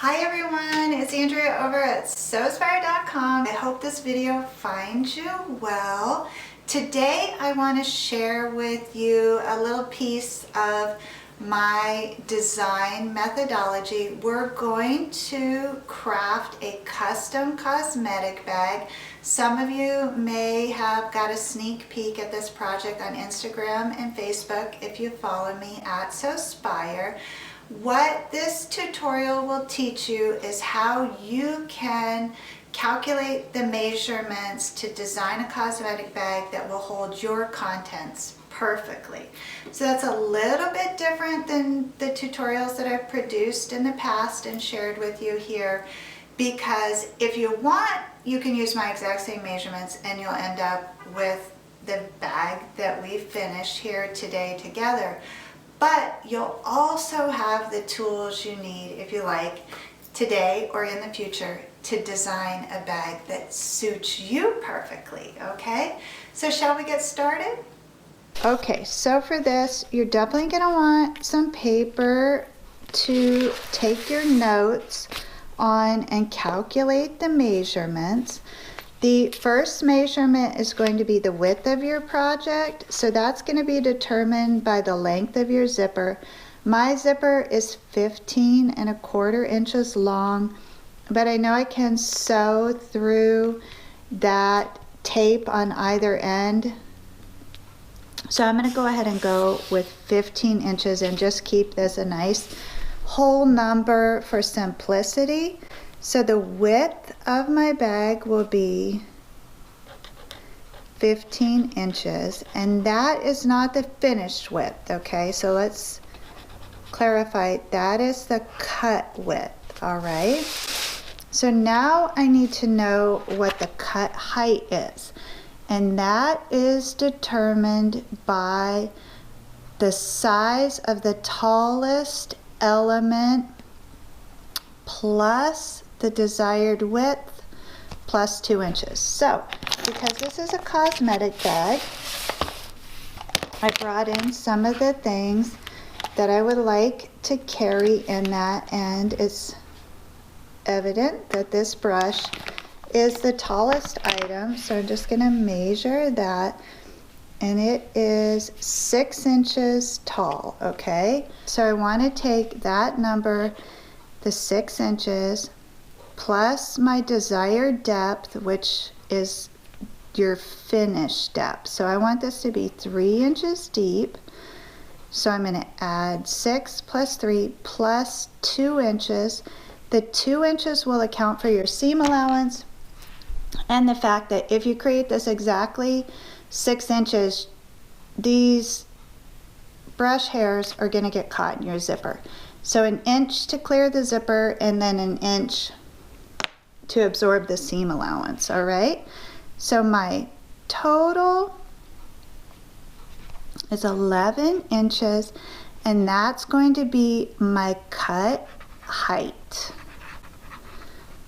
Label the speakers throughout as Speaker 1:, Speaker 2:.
Speaker 1: Hi everyone, it's Andrea over at Sewspire.com. I hope this video finds you well. Today I want to share with you a little piece of my design methodology. We're going to craft a custom cosmetic bag. Some of you may have got a sneak peek at this project on Instagram and Facebook if you follow me at Sewspire. What this tutorial will teach you is how you can calculate the measurements to design a cosmetic bag that will hold your contents perfectly. So that's a little bit different than the tutorials that I've produced in the past and shared with you here, because if you want, you can use my exact same measurements and you'll end up with the bag that we finished here today together. But you'll also have the tools you need, if you like, today or in the future to design a bag that suits you perfectly, okay? So shall we get started? Okay, so for this, you're definitely gonna want some paper to take your notes on and calculate the measurements. The first measurement is going to be the width of your project. So that's going to be determined by the length of your zipper. My zipper is 15¼ inches long, but I know I can sew through that tape on either end. So I'm going to go ahead and go with 15 inches and just keep this a nice whole number for simplicity. So the width of my bag will be 15 inches, and that is not the finished width, okay? So let's clarify, that is the cut width, all right? So now I need to know what the cut height is, and that is determined by the size of the tallest element plus the desired width plus 2 inches. So, because this is a cosmetic bag, I brought in some of the things that I would like to carry in that, and it's evident that this brush is the tallest item, so I'm just going to measure that, and it is 6 inches tall, okay? So I want to take that number, the 6 inches, plus my desired depth, which is your finished depth. So I want this to be 3 inches deep. So I'm going to add 6 plus 3 plus 2 inches. The 2 inches will account for your seam allowance and the fact that if you create this exactly 6 inches, these brush hairs are going to get caught in your zipper. So 1 inch to clear the zipper and then 1 inch to absorb the seam allowance, all right? So my total is 11 inches, and that's going to be my cut height.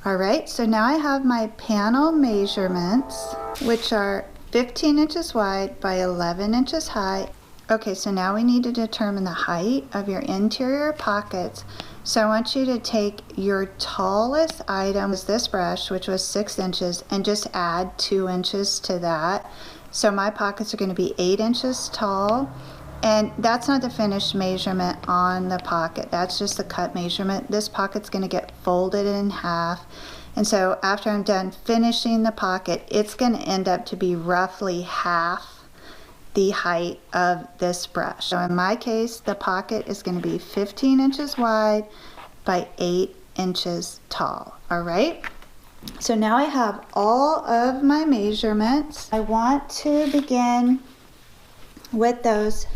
Speaker 1: All right, so now I have my panel measurements, which are 15 inches wide by 11 inches high. Okay, so now we need to determine the height of your interior pockets. So I want you to take your tallest item, is this brush, which was 6 inches, and just add 2 inches to that. So my pockets are going to be 8 inches tall, and that's not the finished measurement on the pocket. That's just the cut measurement. This pocket's going to get folded in half, and so after I'm done finishing the pocket, it's going to end up to be roughly half the height of this brush. So in my case, the pocket is going to be 15 inches wide by 8 inches tall. All right, so now I have all of my measurements. I want to begin with those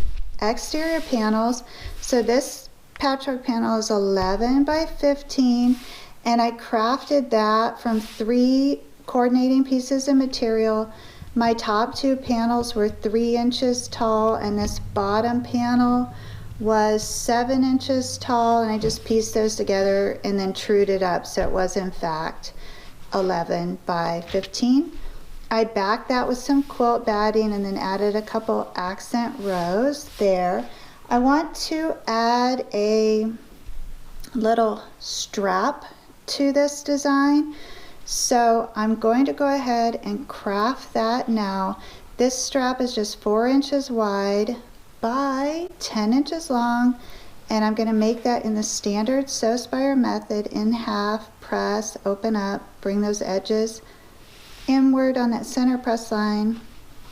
Speaker 1: exterior panels. So this patchwork panel is 11 by 15, and I crafted that from 3 coordinating pieces of material. My top 2 panels were 3 inches tall, and this bottom panel was 7 inches tall, and I just pieced those together and then trued it up, so it was in fact 11 by 15. I backed that with some quilt batting and then added a couple accent rows there. I want to add a little strap to this design. So I'm going to go ahead and craft that now. This strap is just 4 inches wide by 10 inches long, and I'm going to make that in the standard Sewspire method, in half, press, open up, bring those edges inward on that center press line,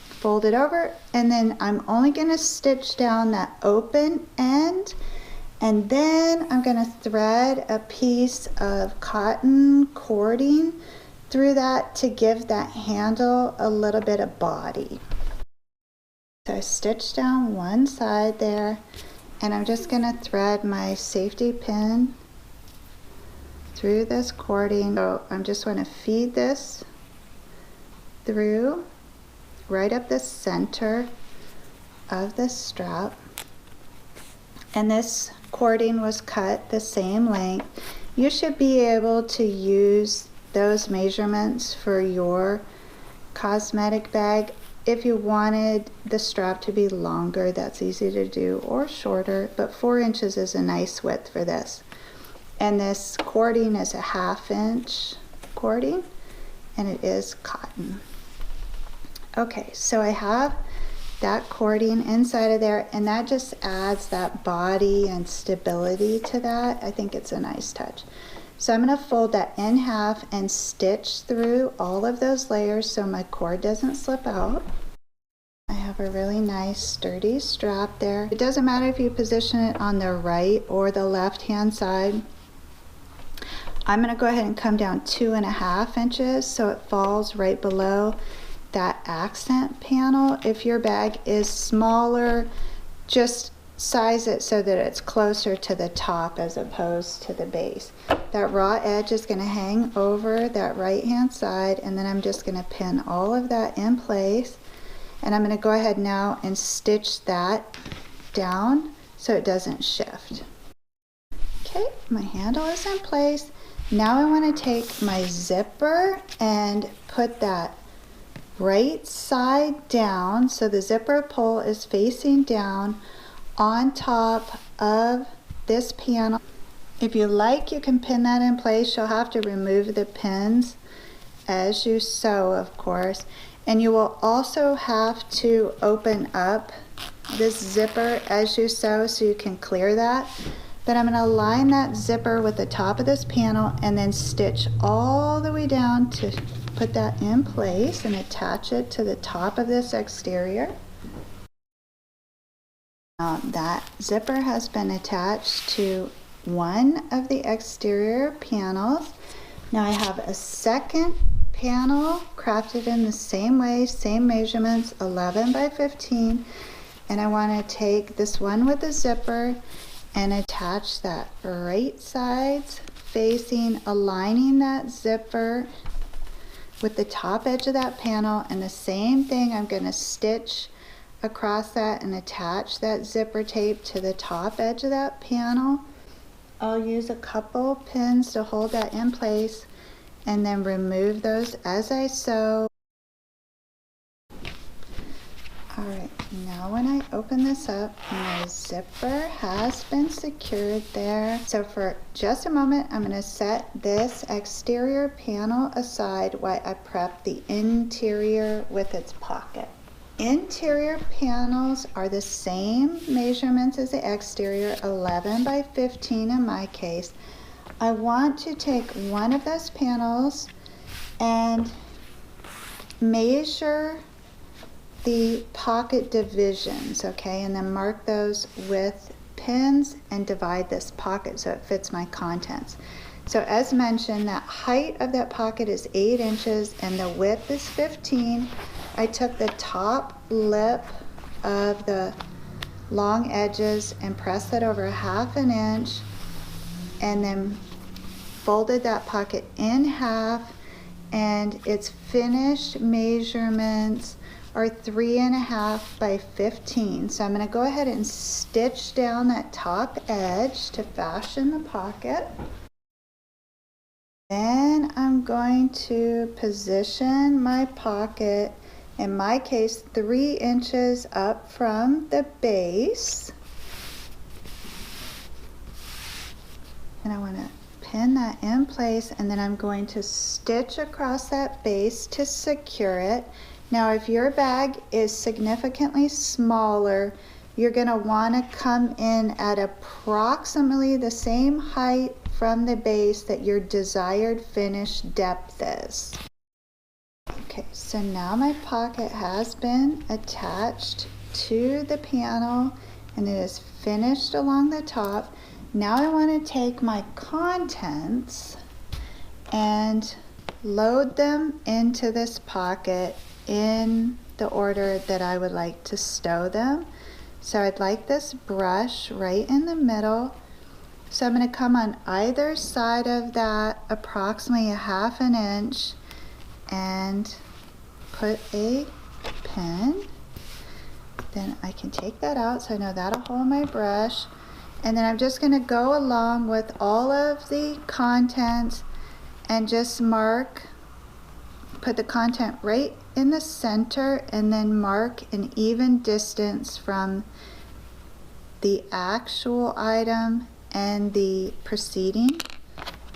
Speaker 1: fold it over, and then I'm only going to stitch down that open end, and then I'm going to thread a piece of cotton cording through that to give that handle a little bit of body. So I stitch down one side there, and I'm just going to thread my safety pin through this cording. So I'm just going to feed this through right up the center of the strap, and this cording was cut the same length. You should be able to use those measurements for your cosmetic bag. If you wanted the strap to be longer, that's easy to do, or shorter, but 4 inches is a nice width for this. And this cording is a 1/2 inch cording, and it is cotton. Okay, so I have that cording inside of there, and that just adds that body and stability to that. I think it's a nice touch. So I'm going to fold that in half and stitch through all of those layers so my cord doesn't slip out. I have a really nice sturdy strap there. It doesn't matter if you position it on the right or the left hand side. I'm going to go ahead and come down 2.5 inches so it falls right below that accent panel. If your bag is smaller, just size it so that it's closer to the top as opposed to the base. That raw edge is going to hang over that right hand side, and then I'm just going to pin all of that in place, and I'm going to go ahead now and stitch that down so it doesn't shift. Okay, my handle is in place. Now I want to take my zipper and put that right side down, so the zipper pull is facing down on top of this panel. If you like, you can pin that in place. You'll have to remove the pins as you sew, of course, and you will also have to open up this zipper as you sew so you can clear that. But I'm going to line that zipper with the top of this panel and then stitch all the way down to put that in place and attach it to the top of this exterior. That zipper has been attached to one of the exterior panels. Now I have a second panel crafted in the same way, same measurements, 11 by 15, and I want to take this one with the zipper and attach that right sides facing, aligning that zipper with the top edge of that panel, and the same thing, I'm going to stitch across that and attach that zipper tape to the top edge of that panel. I'll use a couple pins to hold that in place and then remove those as I sew. Alright, now when I open this up, my zipper has been secured there. So for just a moment, I'm going to set this exterior panel aside while I prep the interior with its pocket. Interior panels are the same measurements as the exterior, 11 by 15 in my case. I want to take one of those panels and measure the pocket divisions, okay, and then mark those with pins and divide this pocket so it fits my contents. So as mentioned, that height of that pocket is 8 inches and the width is 15. I took the top lip of the long edges and pressed that over 1/2 inch and then folded that pocket in half, and its finished measurements are 3.5 by 15. So I'm going to go ahead and stitch down that top edge to fashion the pocket. Then I'm going to position my pocket, in my case 3 inches up from the base. And I want to pin that in place, and then I'm going to stitch across that base to secure it. Now if your bag is significantly smaller, you're going to want to come in at approximately the same height from the base that your desired finish depth is. Okay, so now my pocket has been attached to the panel and it is finished along the top. Now I want to take my contents and load them into this pocket in the order that I would like to stow them. So I'd like this brush right in the middle. So I'm going to come on either side of that approximately a ½ inch and put a pin. Then I can take that out so I know that'll hold my brush. And then I'm just going to go along with all of the contents and just mark, put the content right in the center and then mark an even distance from the actual item and the preceding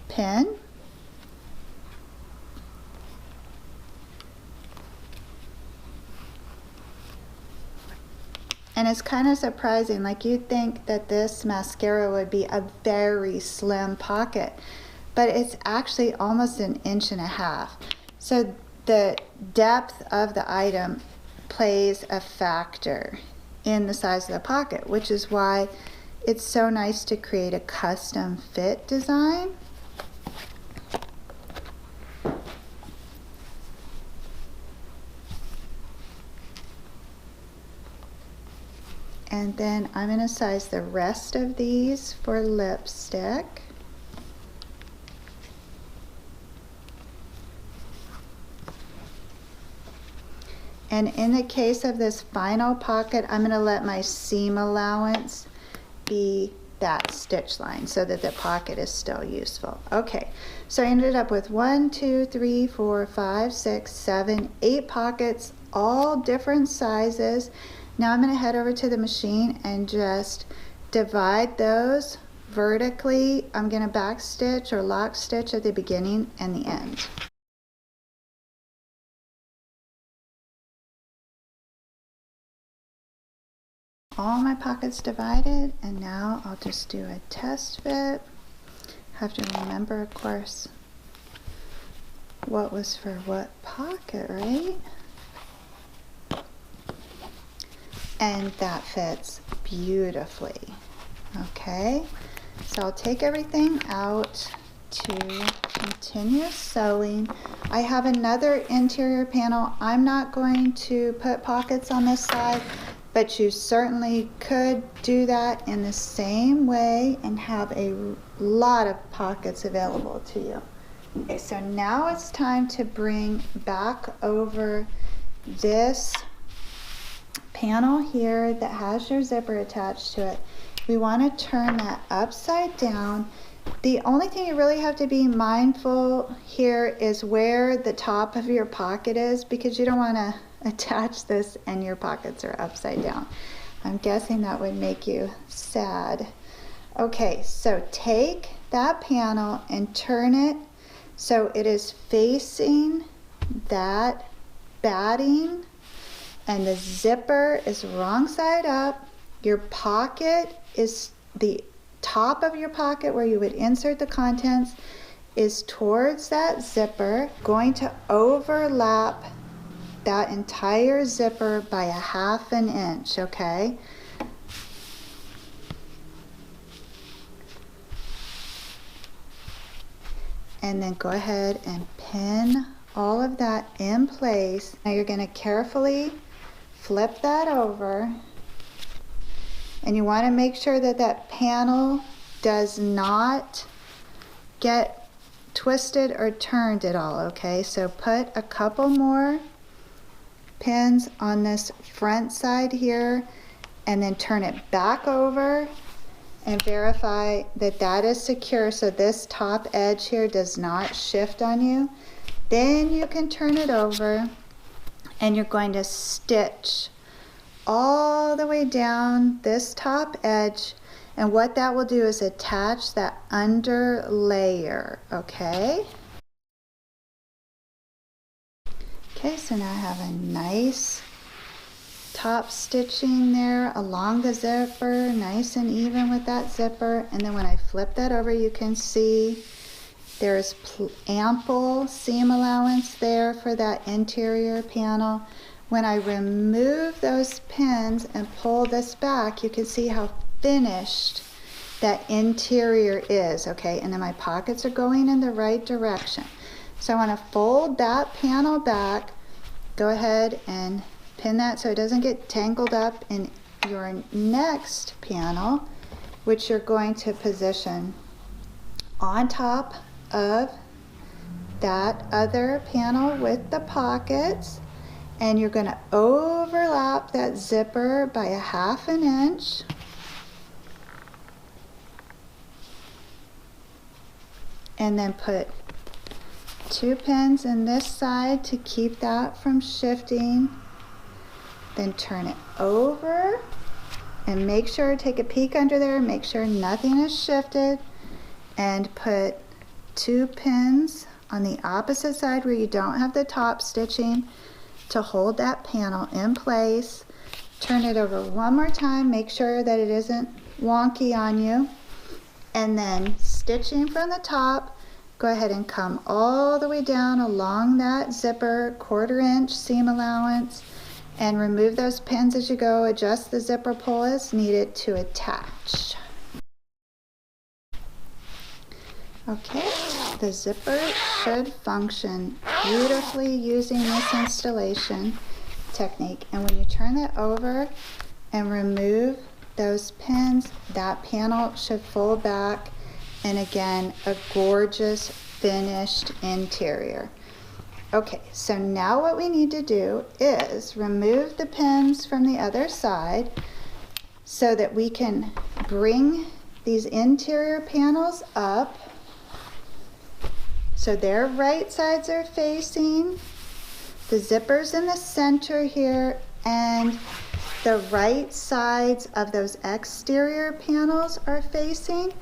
Speaker 1: pin. And it's kind of surprising, like you'd think that this mascara would be a very slim pocket, but it's actually almost 1.5 inches. So the depth of the item plays a factor in the size of the pocket, which is why it's so nice to create a custom fit design. And then I'm going to size the rest of these for lipstick. And in the case of this final pocket, I'm going to let my seam allowance be that stitch line so that the pocket is still useful. Okay, so I ended up with 1, 2, 3, 4, 5, 6, 7, 8 pockets, all different sizes. Now I'm going to head over to the machine and just divide those vertically. I'm going to back stitch or lock stitch at the beginning and the end. All my pockets divided, and now I'll just do a test fit. Have to remember, of course, what was for what pocket, right? And that fits beautifully. Okay, so I'll take everything out to continue sewing. I have another interior panel. I'm not going to put pockets on this side, but you certainly could do that in the same way and have a lot of pockets available to you. Okay, so now it's time to bring back over this panel here that has your zipper attached to it. We want to turn that upside down. The only thing you really have to be mindful here is where the top of your pocket is, because you don't want to attach this and your pockets are upside down. I'm guessing that would make you sad. Okay, so take that panel and turn it so it is facing that batting, and the zipper is wrong side up. Your pocket is, the top of your pocket where you would insert the contents is towards that zipper, going to overlap that entire zipper by a ½ inch, okay? And then go ahead and pin all of that in place. Now you're going to carefully flip that over, and you want to make sure that that panel does not get twisted or turned at all, okay? So put a couple more pins on this front side here and then turn it back over and verify that that is secure so this top edge here does not shift on you. Then you can turn it over and you're going to stitch all the way down this top edge, And what that will do is attach that under layer, okay? Okay, so now I have a nice top stitching there along the zipper, nice and even with that zipper. And then when I flip that over, you can see there's ample seam allowance there for that interior panel. When I remove those pins and pull this back, you can see how finished that interior is, okay? And then my pockets are going in the right direction. So I want to fold that panel back, go ahead and pin that so it doesn't get tangled up in your next panel, which you're going to position on top of that other panel with the pockets, and you're going to overlap that zipper by 1/2 inch. And then put 2 pins in this side to keep that from shifting. Then turn it over and make sure, take a peek under there, make sure nothing is shifted, and put 2 pins on the opposite side where you don't have the top stitching to hold that panel in place. Turn it over one more time, make sure that it isn't wonky on you, and then stitching from the top, go ahead and come all the way down along that zipper, 1/4 inch seam allowance, and remove those pins as you go. Adjust the zipper pull as needed to attach. Okay, the zipper should function beautifully using this installation technique. And when you turn it over and remove those pins, that panel should fold back, and again, a gorgeous finished interior. Okay, so now what we need to do is remove the pins from the other side so that we can bring these interior panels up so their right sides are facing, the zipper's in the center here, and the right sides of those exterior panels are facing.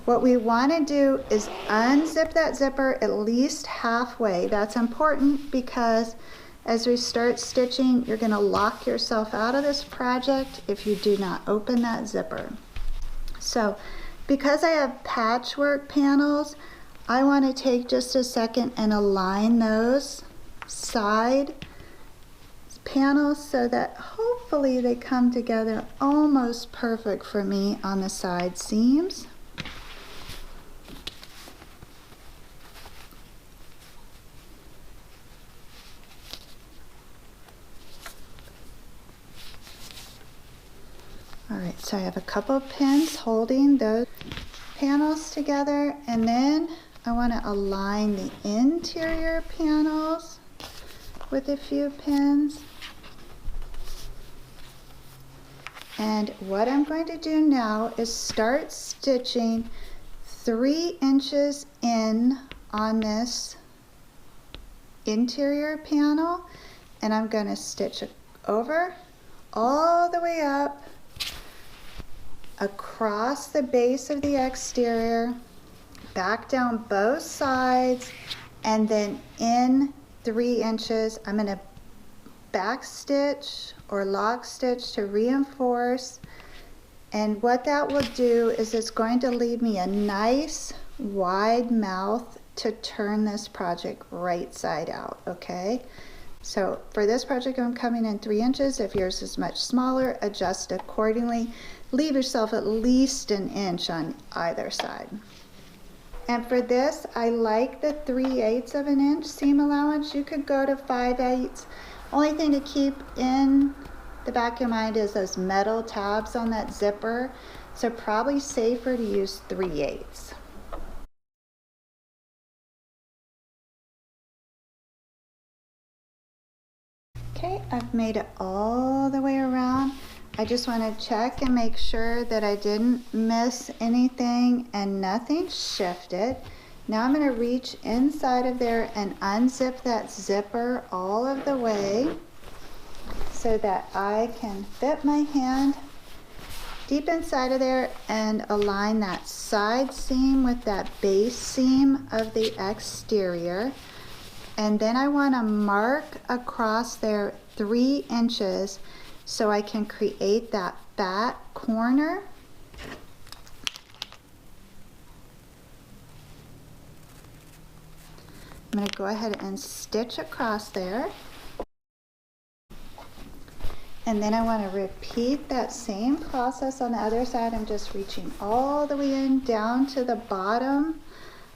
Speaker 1: What we want to do is unzip that zipper at least halfway. That's important because as we start stitching, you're going to lock yourself out of this project if you do not open that zipper. So because I have patchwork panels, I want to take just a second and align those side panels so that hopefully they come together almost perfect for me on the side seams. Alright, so I have a couple of pins holding those panels together, and then I want to align the interior panels with a few pins. And what I'm going to do now is start stitching 3 inches in on this interior panel, and I'm going to stitch it over all the way up across the base of the exterior, back down both sides, and then in 3 inches. I'm going to back stitch or lock stitch to reinforce, and what that will do is it's going to leave me a nice wide mouth to turn this project right side out. Okay, so for this project I'm coming in 3 inches. If yours is much smaller, adjust accordingly. Leave yourself at least 1 inch on either side. And for this, I like the 3/8 of an inch seam allowance. You could go to 5/8. Only thing to keep in the back of your mind is those metal tabs on that zipper. So probably safer to use 3/8. Okay, I've made it all the way around. I just want to check and make sure that I didn't miss anything and nothing shifted. Now I'm going to reach inside of there and unzip that zipper all of the way so that I can fit my hand deep inside of there and align that side seam with that base seam of the exterior. And then I want to mark across there 3 inches so I can create that fat corner. I'm going to go ahead and stitch across there. And then I want to repeat that same process on the other side. I'm just reaching all the way in down to the bottom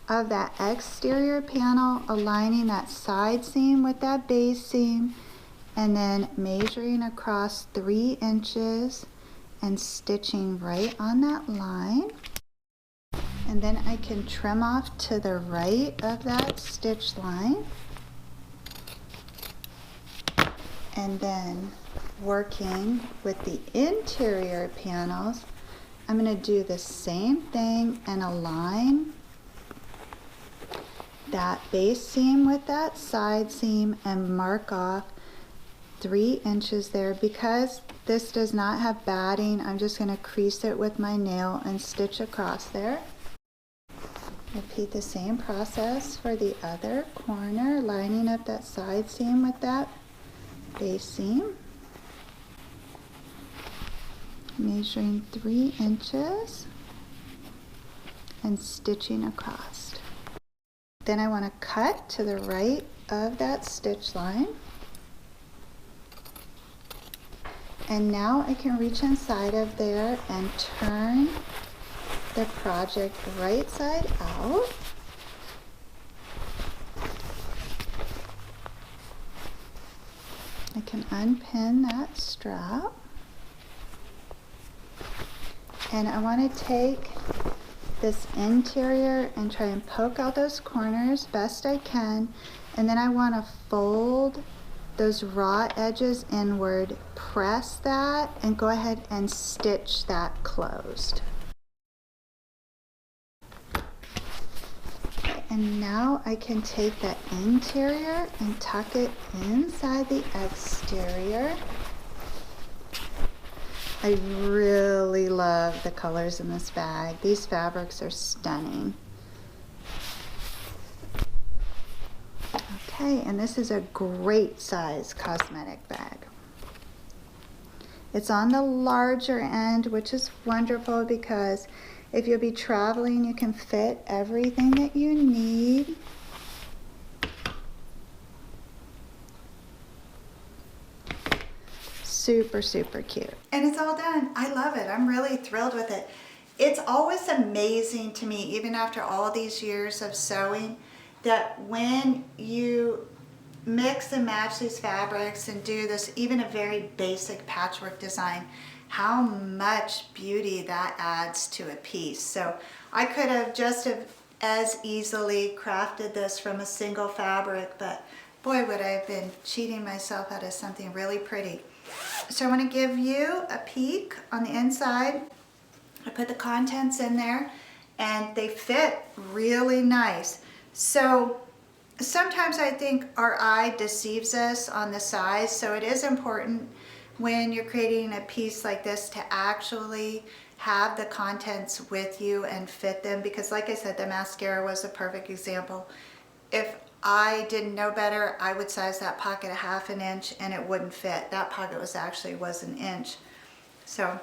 Speaker 1: of that exterior panel, aligning that side seam with that base seam, and then measuring across 3 inches and stitching right on that line. And then I can trim off to the right of that stitch line. And then working with the interior panels, I'm going to do the same thing and align that base seam with that side seam and mark off 3 inches there. Because this does not have batting, I'm just going to crease it with my nail and stitch across there. Repeat the same process for the other corner, lining up that side seam with that base seam, measuring 3 inches and stitching across. Then I want to cut to the right of that stitch line. And now I can reach inside of there and turn the project right side out. I can unpin that strap. And I want to take this interior and try and poke out those corners best I can. And then I want to fold those raw edges inward, press that, and go ahead and stitch that closed. And now I can take that interior and tuck it inside the exterior. I really love the colors in this bag. These fabrics are stunning. Okay, and this is a great size cosmetic bag. It's on the larger end, which is wonderful because if you'll be traveling, you can fit everything that you need. Super, super cute. And it's all done. I love it. I'm really thrilled with it. It's always amazing to me, even after all these years of sewing, that when you mix and match these fabrics and do this, even a very basic patchwork design, how much beauty that adds to a piece. So I could have just as easily crafted this from a single fabric, but boy, would I have been cheating myself out of something really pretty. So I want to give you a peek on the inside. I put the contents in there and they fit really nice. So sometimes I think our eye deceives us on the size, so it is important when you're creating a piece like this to actually have the contents with you and fit them, because like I said, the mascara was a perfect example. If I didn't know better, I would size that pocket a ½ an inch and it wouldn't fit. That pocket was 1 inch. So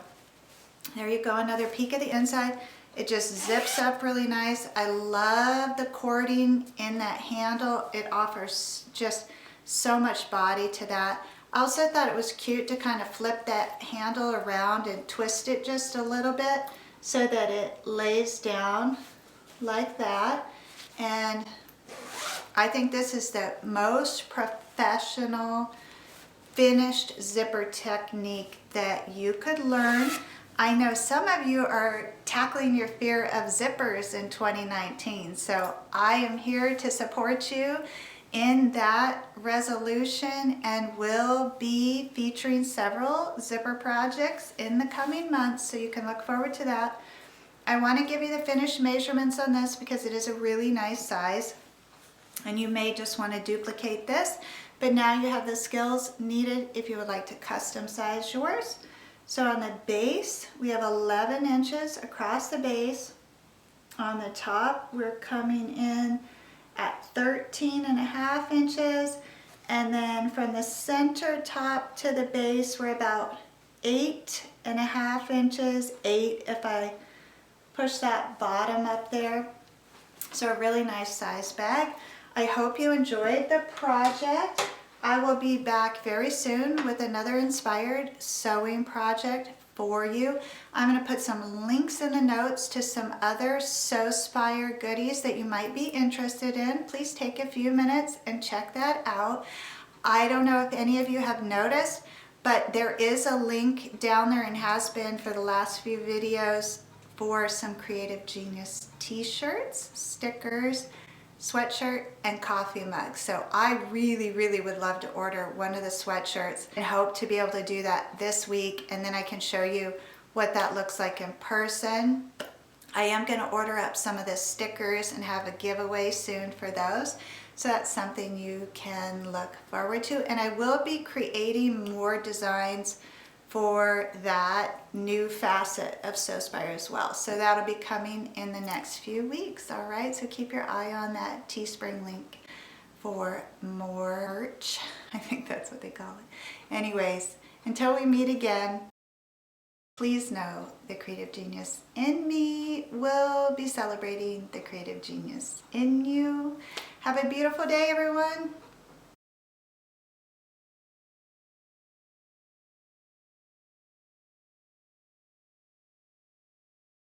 Speaker 1: there you go, another peek at the inside. It just zips up really nice. I love the cording in that handle. It offers just so much body to that. I also thought it was cute to kind of flip that handle around and twist it just a little bit so that it lays down like that. And I think this is the most professional finished zipper technique that you could learn. I know some of you are tackling your fear of zippers in 2019, so I am here to support you in that resolution and will be featuring several zipper projects in the coming months, so you can look forward to that. I want to give you the finished measurements on this because it is a really nice size, and you may just want to duplicate this, but now you have the skills needed if you would like to custom size yours. So on the base, we have 11 inches across the base. On the top, we're coming in at 13.5 inches. And then from the center top to the base, we're about 8.5 inches, 8 if I push that bottom up there. So a really nice size bag. I hope you enjoyed the project. I will be back very soon with another inspired sewing project for you. I'm going to put some links in the notes to some other Sewspire goodies that you might be interested in. Please take a few minutes and check that out. I don't know if any of you have noticed, but there is a link down there and has been for the last few videos for some Creative Genius t-shirts, stickers, sweatshirt, and coffee mugs. So I really would love to order one of the sweatshirts and hope to be able to do that this week, and then I can show you what that looks like in person. I am going to order up some of the stickers and have a giveaway soon for those. So that's something you can look forward to. And I will be creating more designs for that new facet of Sewspire as well. So that'll be coming in the next few weeks, all right? So keep your eye on that Teespring link for more merch. I think that's what they call it. Anyways, until we meet again, please know the creative genius in me will be celebrating the creative genius in you. Have a beautiful day, everyone.